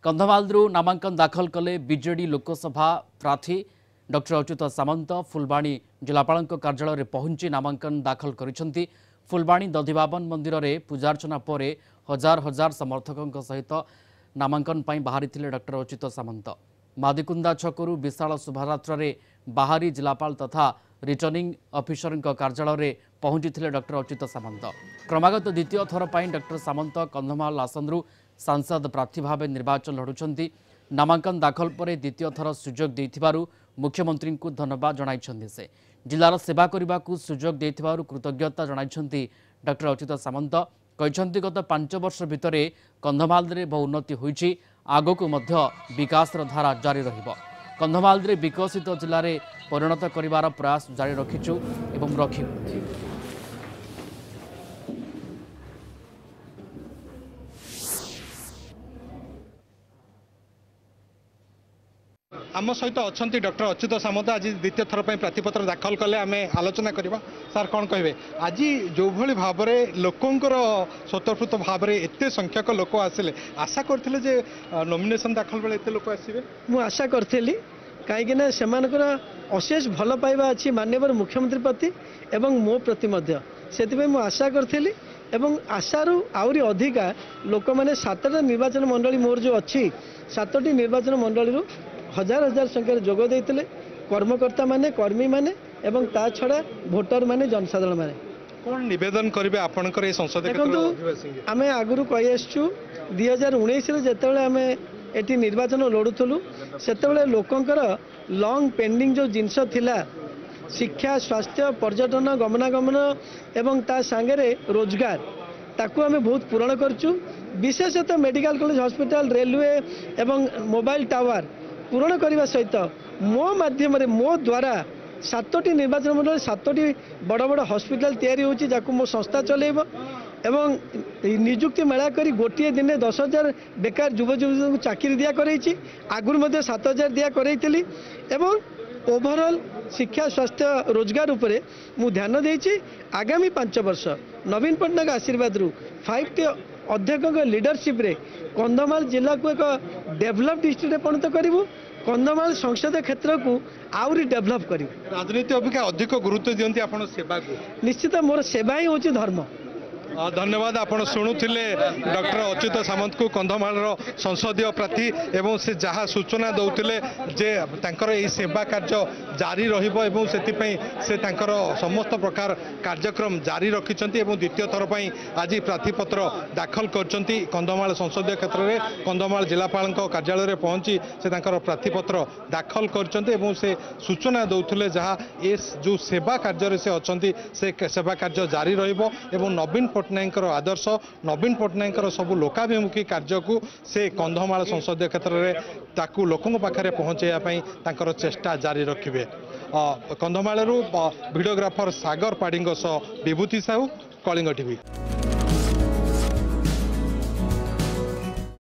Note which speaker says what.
Speaker 1: कंधमालरू नामांकन दाखल कले बीजेडी लोकसभा प्रार्थी डॉक्टर अच्युत सामंत फुलबाणी जिलापाल कार्यालय पहुंची नामांकन दाखल करिसेंती। फुलबाणी दधिबाबन मंदिर में पूजार्चना पर हजार हजार समर्थकों सहित नामांकन पर बाहरी डॉक्टर अच्युत सामंत। मादिकुंदा छकरू विशाल शोभायात्रा बाहरी जिलापाल तथा रिटर्निंग ऑफिसर कार्यालय पहुंची डॉक्टर अच्युत सामंत। क्रमागत द्वितीय थर पर डॉक्टर सामंत कंधमाल आसनरू सांसद प्रार्थी भाव निर्वाचन लड़ुंट। नामांकन दाखल पर द्वितीय थर सुजोग देथिबारु मुख्यमंत्री को धन्यवाद जणाइछन्ति। से जिलार सेवा करने को सुजोग देथिबारु कृतज्ञता जणाइछन्ति डॉक्टर अच्युत सामंत। कहते गत 5 वर्ष भितर कंधमाल रे बहु उन्नति होइछि, आगकु मध्य विकासर धारा जारी रहिबो। कंधमाल रे विकसित जिले में परिणत करिवार प्रयास जारी रखिछु एवं रखिबु।
Speaker 2: आम सहित अच्छा डॉक्टर अच्युत सामंत आज द्वितीय थर पर प्रार्थीपत्र दाखल कले आम आलोचना करवा। सार कौन कहे आज जो भाई भाव में लोकंर स्वतःस्फूर्त भाव में एत संख्यक लोक आसिले आशा करथिले जे नॉमिनेशन दाखल बेले एत लोक आसिबे
Speaker 3: मु आशा करथिली कहीं से अशेष भल पाइबा अच्छी माननीय मुख्यमंत्री प्रति एवं मो प्रति मध्य से आशा करथिली एवं आशारू आउरी अधिका लोक मैंने 7टा निर्वाचन मंडली मोर जो अच्छी 7टी निर्वाचन मंडली हजार हजार संख्यार जोग देते कर्मकर्ता माने कर्मी माने एवं ता छड़ा भोटर माने जनसाधारण माने
Speaker 2: कौन निवेदन करेंगे आपंकर संसद
Speaker 3: आम आगु कही आसु 2019 जिते आम ये निर्वाचन लड़ुलु से लोकंर लंग पेंडिंग जो जिनस थिला शिक्षा स्वास्थ्य पर्यटन गमनागमन एवं ता सांगे रोजगार ताकू आम बहुत पूरण करचु। विशेषतः मेडिकल कॉलेज हॉस्पिटल रेलवे एवं मोबाइल टावर पूरण करने सहित मो माध्यम मो द्वारा 7टी निर्वाचन मंडल 7टी बड़ बड़ हॉस्पिटल तैयारी होची जाकू मो संस्था चलेब एवं नियुक्ति मेला करी गोटे दिन 10,000 बेकार युवजुवती को चाकरी दिया करैछि। आगुर मध्य 7,000 दिया करैतिली एवं ओवरऑल शिक्षा स्वास्थ्य रोजगार उपरे मु ध्यान देछि। आगामी 5 वर्ष नवीन पट्टनायक आशीर्वाद रु 5टी अध्यक्षों लीडरशिप रे कंधमाल जिला को एक डेभलप डिस्ट्रिक्ट परिणत करूँ। कंधमाल संसदीय क्षेत्र को आउरी डेभलप करूँ।
Speaker 2: राजनीति अपेक्षा अधिक गुरुत्व दियंती आपण सेवा को
Speaker 3: निश्चित मोर सेवा ही होची धर्म।
Speaker 2: धन्यवाद। आपण शुणुले डॉक्टर अच्युत सामंत को कंधमाल संसदीय प्रार्थी एवं से जहाँ सूचना दौले जे तांकर यही सेवा कार्य जारी रहिबो एवं से तांकर समस्त प्रकार कार्यक्रम जारी रखिछन्ती एवं द्वितीय थर पर आज प्रार्थीपत्र दाखल करछन्ती। कंधमाल संसदीय क्षेत्र में कंधमाल जिलापाल कार्यालय पहुंची से तांकर प्रार्थीपत्र दाखल करछन्ती एवं से सूचना दौले जहाँ ए जो सेवा कार्य से अच्छी से सेवा कार्य जारी रहिबो एवं नवीन पट्टनायक आदर्श नवीन पट्टनायक सब लोकाभिमुखी कार्य को से कंधमाल संसदीय क्षेत्र में ताकू लोकों पाखे पहुँचाई चेष्टा जारी रखिए। कंधमालू वीडियोग्राफर सागर पाड़ी विभूति साहू, कलिंग टीवी।